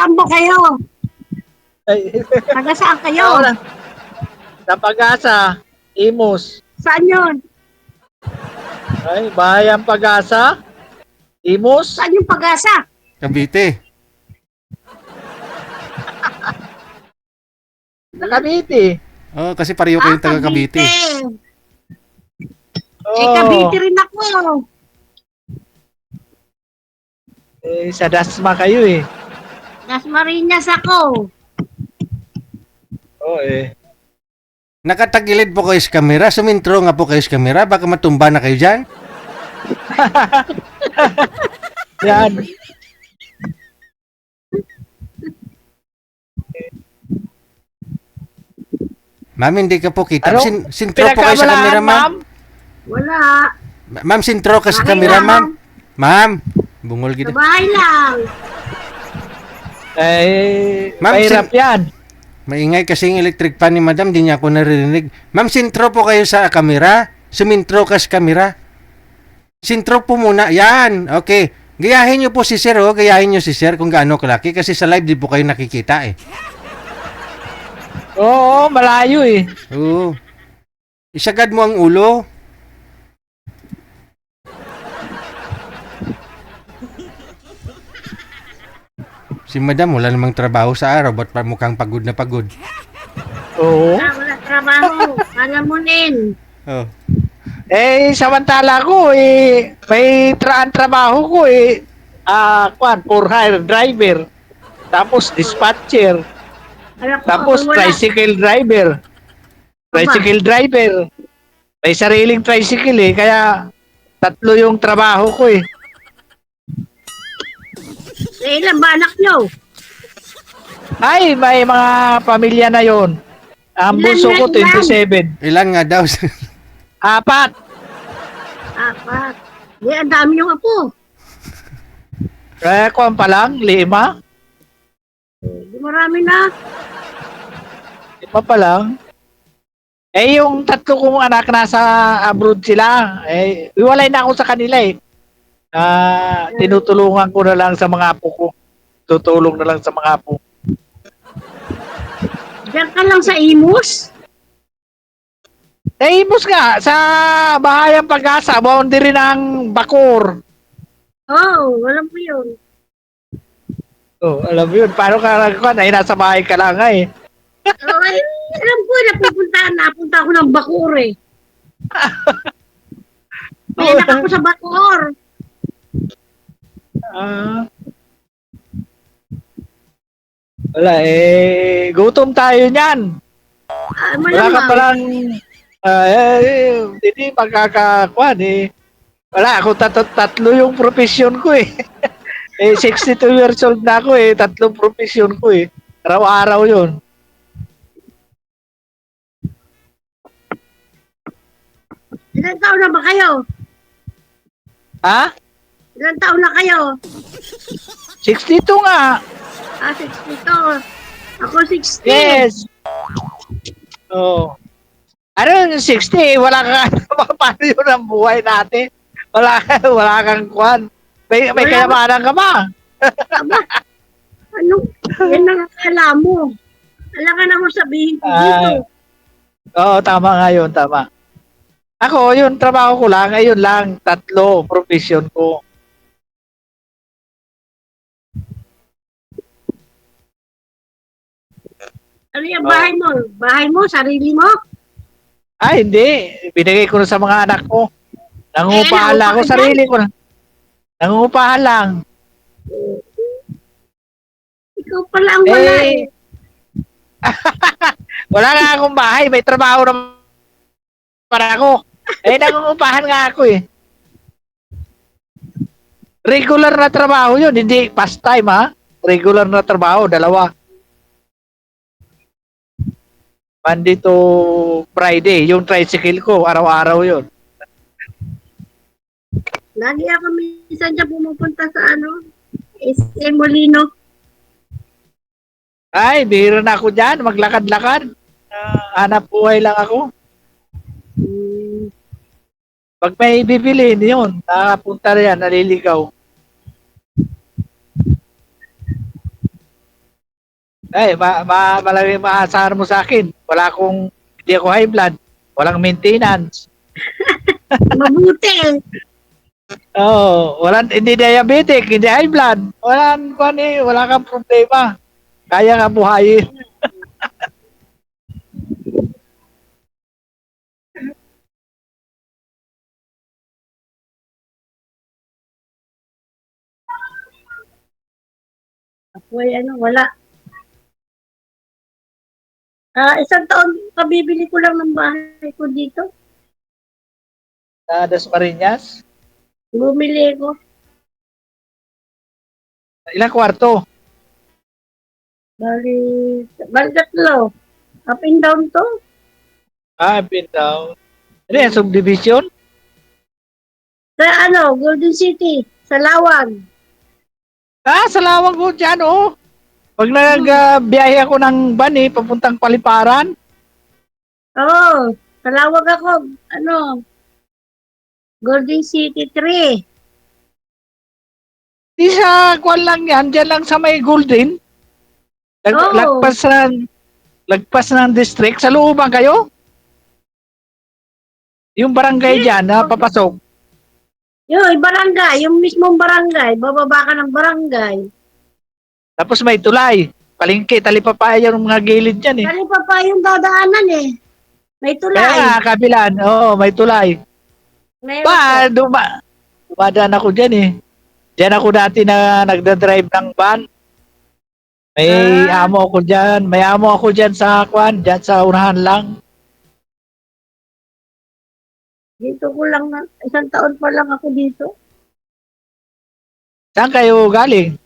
Saan ba kayo? Ay, Taga saan ako kayo? na. Sa Pag-asa, Imus. Saan yun? Ay, Bahayang Pag-asa, Imus. Saan yung Pag-asa? Cavite. Sa Cavite. Oh, kasi pareho kayong taga Cavite. Cavite rin ako. Sa Dasma kayo eh. Dasmariñas ako. Nakatagilid po kayo sa kamera, sumintro nga po kayo sa kamera, baka matumba na kayo dyan. Yan. Ma'am, hindi ka po kita. Ano? Sintro po kayo sa kamera, ma'am. Wala. Ma'am, sintro ka sa Bakit kamera, lang? ma'am. Ma'am, bungol Sa gid. bahay lang. Ma'am, mahirap yan. Maingay kasi yung electric fan ni madam, di niya ako naririnig. Ma'am, sintro po kayo sa kamera. Sumintro ka sa kamera. Sintro po muna. Yan. Okay. Gayahin niyo po si sir, oh. Gayahin niyo si sir kung gaano kalaki. Kasi sa live di po kayo nakikita, eh. Oo, malayo eh. Oo. Isagad mo ang ulo. Si madam, wala namang trabaho sa araw. Ba't pa mukhang pagod na pagod? Oo. Wala trabaho. Alam mo din. Oh. Samantala ko may trabaho ko for hire driver. Tapos dispatcher. Alam ko, Tapos wala. tricycle driver. Tricycle driver. May sariling tricycle kaya tatlo yung trabaho ko Ilan ba anak nyo? Ay, may mga pamilya na yon. Ang Ilan bunso na ko, ilan? 27. Ilan nga daw? 4. Apat. Di, ang dami yung apo. Kaya ko pa lang, 5. Di marami na. 5 pa lang. Yung tatlo kong anak nasa abroad sila. Iwalay na ako sa kanila tinutulungan ko na lang sa mga apo ko. Tutulong na lang sa mga apo. Diyan ka lang sa Imus? Imus nga, sa Bahayang Pag-asa, boundary ng Bacoor. Alam mo yun. Alam mo yun, paano ka nagkuhan? Nasa bahay ka lang Ay, alam ko, napunta ako ng Bacoor eh. May anak ako sa Bacoor. Wala gutom tayo niyan. Wala ka palang hindi magkakakuan Wala, ako tatlo yung profession ko 62 years old na ako tatlong profession ko Araw-araw yun. Ilan taon na ba kayo? Ha? Ilan taon na kayo? 62 nga. 62. Ako 60. Yes. Ano yung 60? Wala ka, paano yun ang buhay natin? Wala kang kwan. May kayamanan ka ba? Aba, ano? Yan ang akala mo. Alam ka naman sabihin ko dito. Tama nga yun, tama. Ako, yun, trabaho ko lang, ayun lang, 3, profession ko. Ano yung bahay mo? Bahay mo? Sarili mo? Ay, hindi. Binigay ko na sa mga anak ko. Nangungupahan lang ako, sarili ko na. Nangungupahan lang. Ikaw pala ang wala eh. Wala nga akong bahay, may trabaho naman para ako. Nangungupahan nga ako Regular na trabaho yun, hindi pastime ha. Regular na trabaho, 2. Monday to Friday, yung tricycle ko, araw-araw yun. Lagi ako minsan dyan pumupunta sa SM Molino. Ay, bihira na ako dyan, maglakad-lakad. Hanap buhay lang ako. Pag may bibilin, yun, nakapunta rin yan, naliligaw. Ay, malaki maasahan mo sa akin. Hindi ako high blood. Walang maintenance. Mabuti eh. Hindi diabetic, hindi high blood. Wala kang problema. Kaya nga buhayin. Ako ay wala. Isang taon, kabibili ko lang ng bahay ko dito. Sa Dasmariñas. Bumili ko. Ilang kwarto? Bali tatlo. Up and down to. Pindaw. Ano yan, subdivision? Sa Golden City. Sa Lawag. Sa lawag ko dyan, oh. Pag nagbiyahe ako ng van, papuntang Paliparan. Oo. Sa Lawag ako. Golden City 3. Di sa kwan lang yan, dyan lang sa may Golden. Oo. Lagpas ng district. Sa looban kayo? Yung barangay dyan, na papasok. Yung barangay. Yung mismong barangay. Bababa ka ng barangay. Tapos may tulay. Palengke, talipapaya yung mga gilid dyan, eh. Kali pa yung dadaanan eh. May tulay. Kaya kabilan, may tulay. Meron po. Dumadaan ako dyan, eh. Dyan ako dati na nagdadrive ng van. May amo ako dyan. May amo ako dyan sa kwan. Dyan sa unahan lang. Dito ko lang, isang taon pa lang ako dito. Saan kayo galing?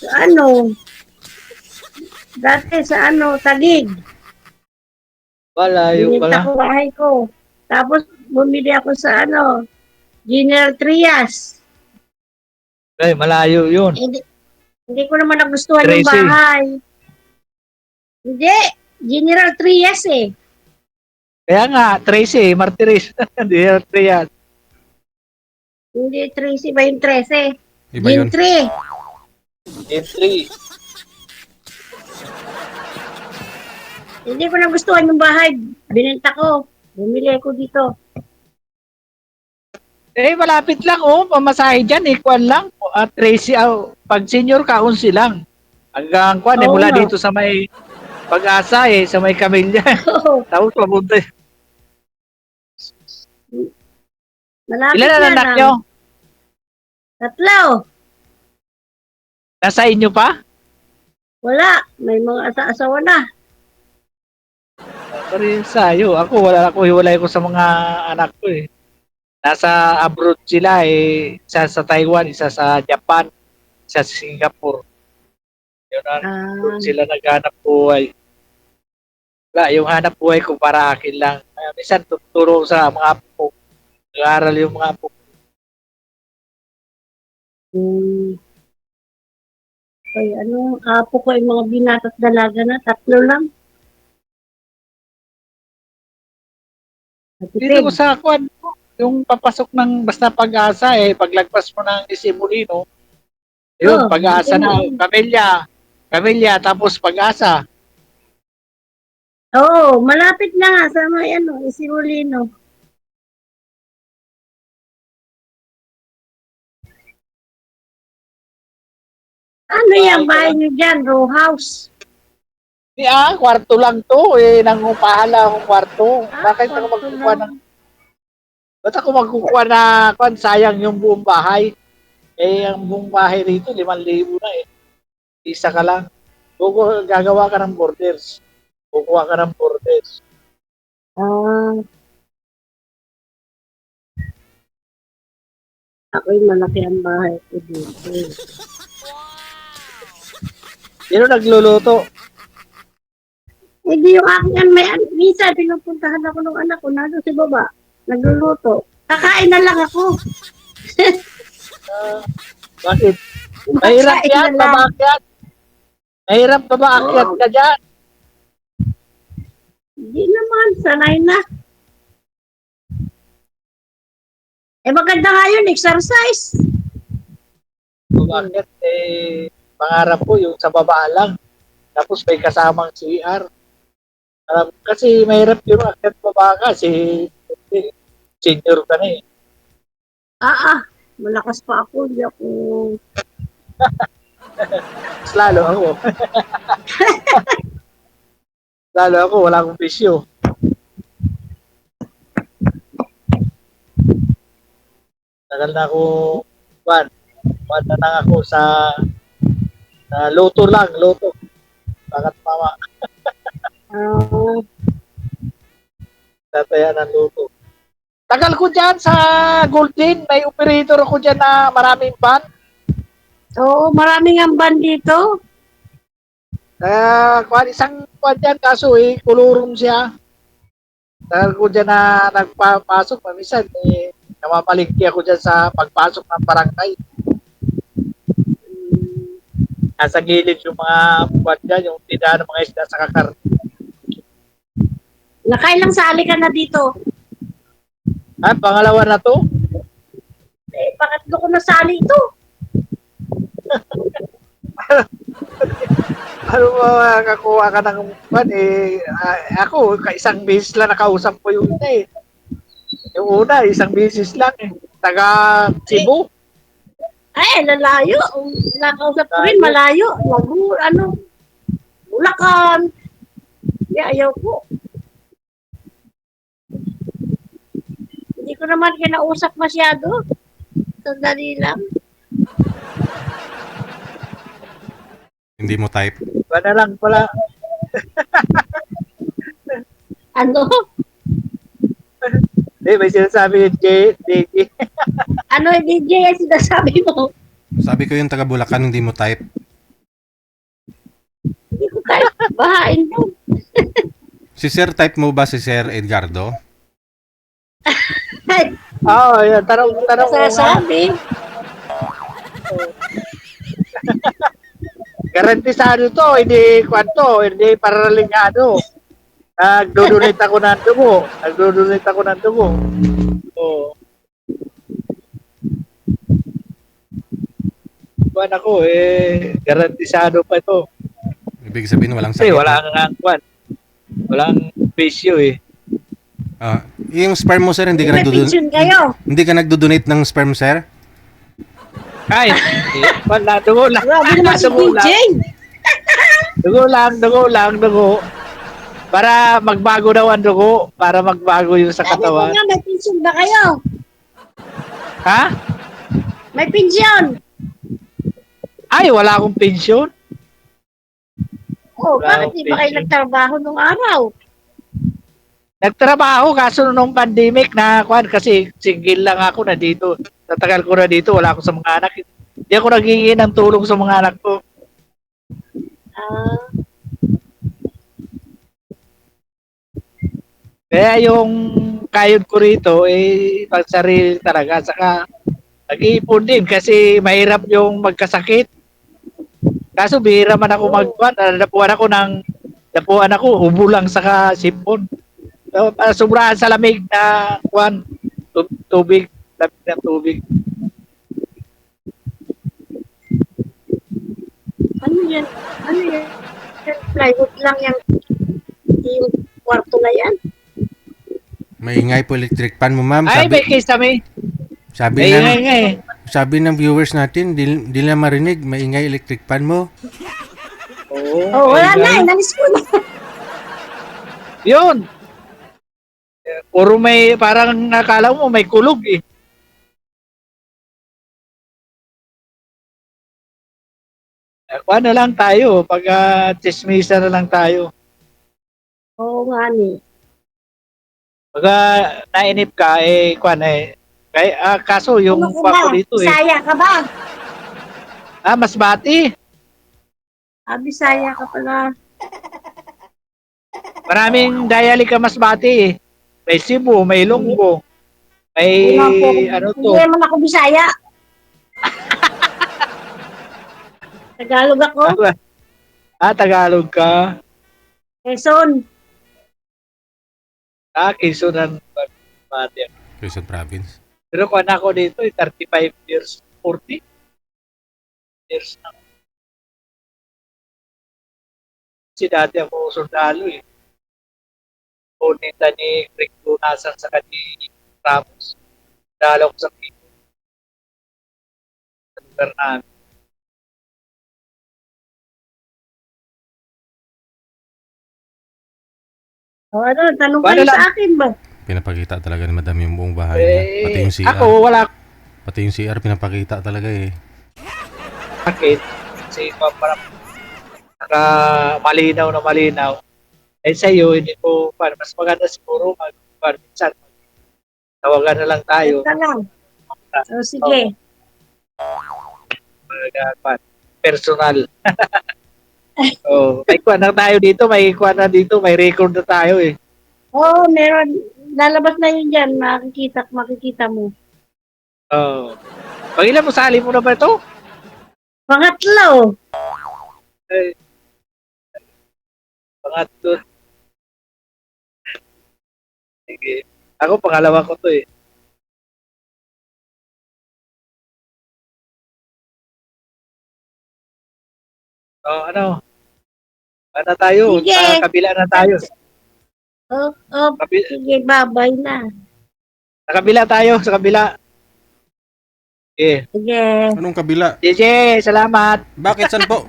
Sa dati sa Taguig. Wala, yung Binita pala. ko bahay ko. Tapos bumili ako sa General Trias. Ay, malayo yun. Hindi ko naman nagustuhan yung Tracy. bahay. Hindi, General Trias eh. Kaya nga, Tracy, Martires. Hindi, Trias. Hindi Tracy ba yung 13? Iba yun. Gentry. Entry. Hindi ko nagustuhan yung bahay. Binenta ko. Bumili ako dito. Malapit lang, pamasahe dyan, kwan lang. At Tracy, pag senior ka, 11 lang. Hanggang kwan, Oo mula nga. dito sa may Pag-asa, sa may Camilla. Oo. Tapos papunta. Malapit Ilan ang anak nyo? 3. Nasa inyo pa? Wala. May mga asawa na. Pero yun sa'yo. Ako, hiwalay ko sa mga anak ko, eh. Nasa abroad sila, eh. Isa sa Taiwan, isa sa Japan, isa sa Singapore. Yun ang doon sila naghanap buhay. Wala, yung hanap buhay ko para akin lang. Minsan tuturo sa mga apo ko. Nag-aaral yung mga apo ko. Ay, apo ko yung mga binatat dalaga na, 3 lang. Dito ko sa kwan, yung papasok ng basta Pag-asa, paglagpas mo ng Isimulino, yun, Pag-asa na, Camilla, tapos Pag-asa. Oo, malapit na nga sa may Isimulino. Ano yung bahay niyo dyan? Row house? Kwarto lang to, nangupahala akong kwarto. Bakit ako magkukuha ng... Ba't ako magkukuha na, sayang yung buong bahay. Ang buong bahay rito, 5,000 na eh. Isa ka lang. Gagawa ka ng borders. Kukuha ka ng borders. Ako'y malaki ang bahay ko dito. Sino nagluluto? Hindi yung aking minsan pinupuntahan ako ng anak ko, nandun si baba, nagluluto. Kakain na lang ako. Bakit? Mahirap Kakain yan, na lang. babaakyat. Mahirap babaakyat ka dyan. Hindi naman, sanay na. Maganda nga yun, exercise. Babaakyat, Pangarap ko yung sa baba lang. Tapos may kasamang CR. Kasi mahirap yung akyat baba ka. Senior ka na eh. Malakas pa ako. Hindi ako... Mas lalo ako. Lalo ako, wala akong bisyo. Tagal na ako, Juan na lang ako sa loto lang, loto. Bakit mama, ah, tataya ng loto. Tagal ko dyan sa Golden, may operator ako dyan na maraming van. Oo, maraming ang ban dito. Isang kwan dyan, kaso kulurong siya. Tagal ko dyan na nagpapasok, mamisan, namamalingki ako dyan sa pagpasok ng barangay. Nasa gilid yung mga kwan dyan, yung tindahan ng mga isda sa kakar. Nakailang sali ka na dito. Pangalawa na to. Pangatlo ko na sali ito. Ano mo makakuha ka ng kwan ako, isang beses lang nakausap ko yung una eh. Yung una, isang beses lang eh. Taga Cebu. Lalayo. Nakausap ko rin, malayo. Bulacan. Ayaw ko. Hindi ko naman kinausap masyado. Sandali lang. Hindi mo type. Wala lang pala. Ano? May sinasabi yung JJ. Ano yung DJ ang sinasabi mo? Sabi ko yung taga Bulacan, hindi mo type. Hindi ko kahit bahain mo. Si Sir, type mo ba si Sir Edgardo? Oo, yun. Tanong mo nga. Sasabi. Garantisado to, hindi kwanto, hindi paralingado. Nagdodonate ako ng dugo. Oo. Kwan ako, garantisado pa ito. Ibig sabihin, walang Kasi sakit. wala nga kwan. Walang bisyo eh. Yung sperm mo, Sir, hindi ka May pension kayo. Hindi ka nagdo-donate ng sperm, Sir? Ay, wala, dugo lang. Grabe naman si Dugo DJ. lang. Dugo. Para magbago daw ang dugo. Para magbago yung sa Sabi ko katawan. nga, may pension ba kayo? Ha? May pension. Ay, wala akong pensyon. Bakit di ba kayo pension. nagtrabaho nung araw? Nagtrabaho kaso nung pandemic na kwan kasi single lang ako na dito. Tatagal ko na dito, wala ako sa mga anak. Hindi ako naghihingi ng tulong sa mga anak ko. Kaya yung kayod ko rito pang sarili talaga. Saka nag-iipon din kasi mahirap yung magkasakit. Kaso bihira man ako magkwan. Napuan ako, ubo lang saka sipon. So, sobrahan sa lamig na kwan, tubig, lamig ng tubig. Ano yan? Plywood lang yung kwarto na yan. Maingay po electric fan mo, ma'am. Ay, may case kami. Sabi Ay, ng, ngay. sabi ng viewers natin, di na marinig, maingay electric fan mo. Wala na, inalis ko na. Yun. Puro parang nakala mo may kulog eh. Kuha na lang tayo, pag chismisa na lang tayo. Oo nga ni. Pag nainip ka, kuha na kaso yung Ano ka pako ba? dito Bisaya ka ba? Masbati. Bisaya ka pala. Maraming dialect ka Masbati. May Cebu, may Ilonggo, may ano to. Hindi naman ako Bisaya. Tagalog ako. Tagalog ka. Quezon. Quezon ang Masbati. Quezon Province. Pero kung ako dito, 35 years, 40 years na. Si dati ako sundalo eh. Punita ni Rick Lunasan sa kani Ramos. Dalo ko sa Pito. Sa lugar namin. O ano, tanong Paano kayo lang? sa akin ba? Pinapakita talaga ni madam yung buong bahay niya. Pati yung CR. Ako wala Pati yung CR pinapakita talaga eh. sakit. Kasi parang naka malinaw na malinaw. Eh sa'yo, hindi ko, mas maganda siguro minsan. Tawagan na lang tayo. Ito lang. O sige. Personal. Oh, may kuha na tayo dito, may kuha na dito, may record na tayo eh. Oo, meron. Lalabas na yun dyan. Makikita mo. Oh. Pag ilan mo sali mo na ba ito? Pangatlo. Eh, pangatlo. Sige. Ako pangalawa ko to eh. Oh, ano? Ano tayo? Sige. Sa kabila na tayo. Kabi- Sige, babay na. sa kabila tayo, sa kabila. Okay. Sige. Anong kabila? JJ, salamat. Bakit?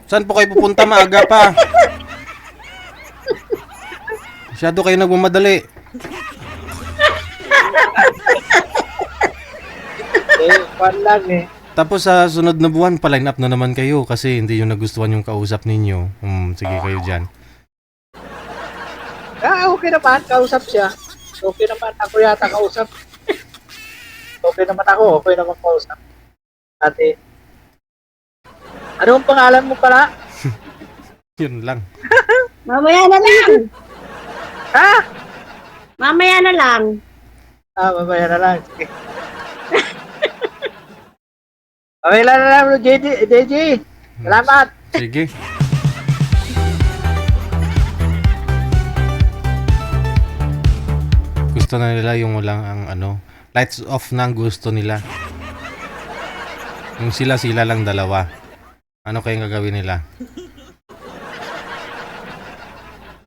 Saan po kayo pupunta? Maaga pa. Masyado kayo nagmamadali. Kwan lang eh. Tapos sa sunod na buwan, pa-line up na naman kayo kasi hindi yung nagustuhan yung kausap ninyo. Sige kayo dyan. Okay naman, kausap siya. Okay naman, ako yata kausap. Okay naman ako, okay naman kausap. Ate. Ano ang pangalan mo pala? Yun lang. Mamaya na lang. Ha? Mamaya na lang. Mamaya na lang. Sige. Mamaya na lang, JJ. Salamat. Sige. Gusto na nila yung walang ang lights off na ang gusto nila. Yung sila lang dalawa. Ano kayang gagawin nila?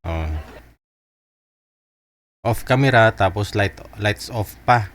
Oh. Off camera tapos lights off pa.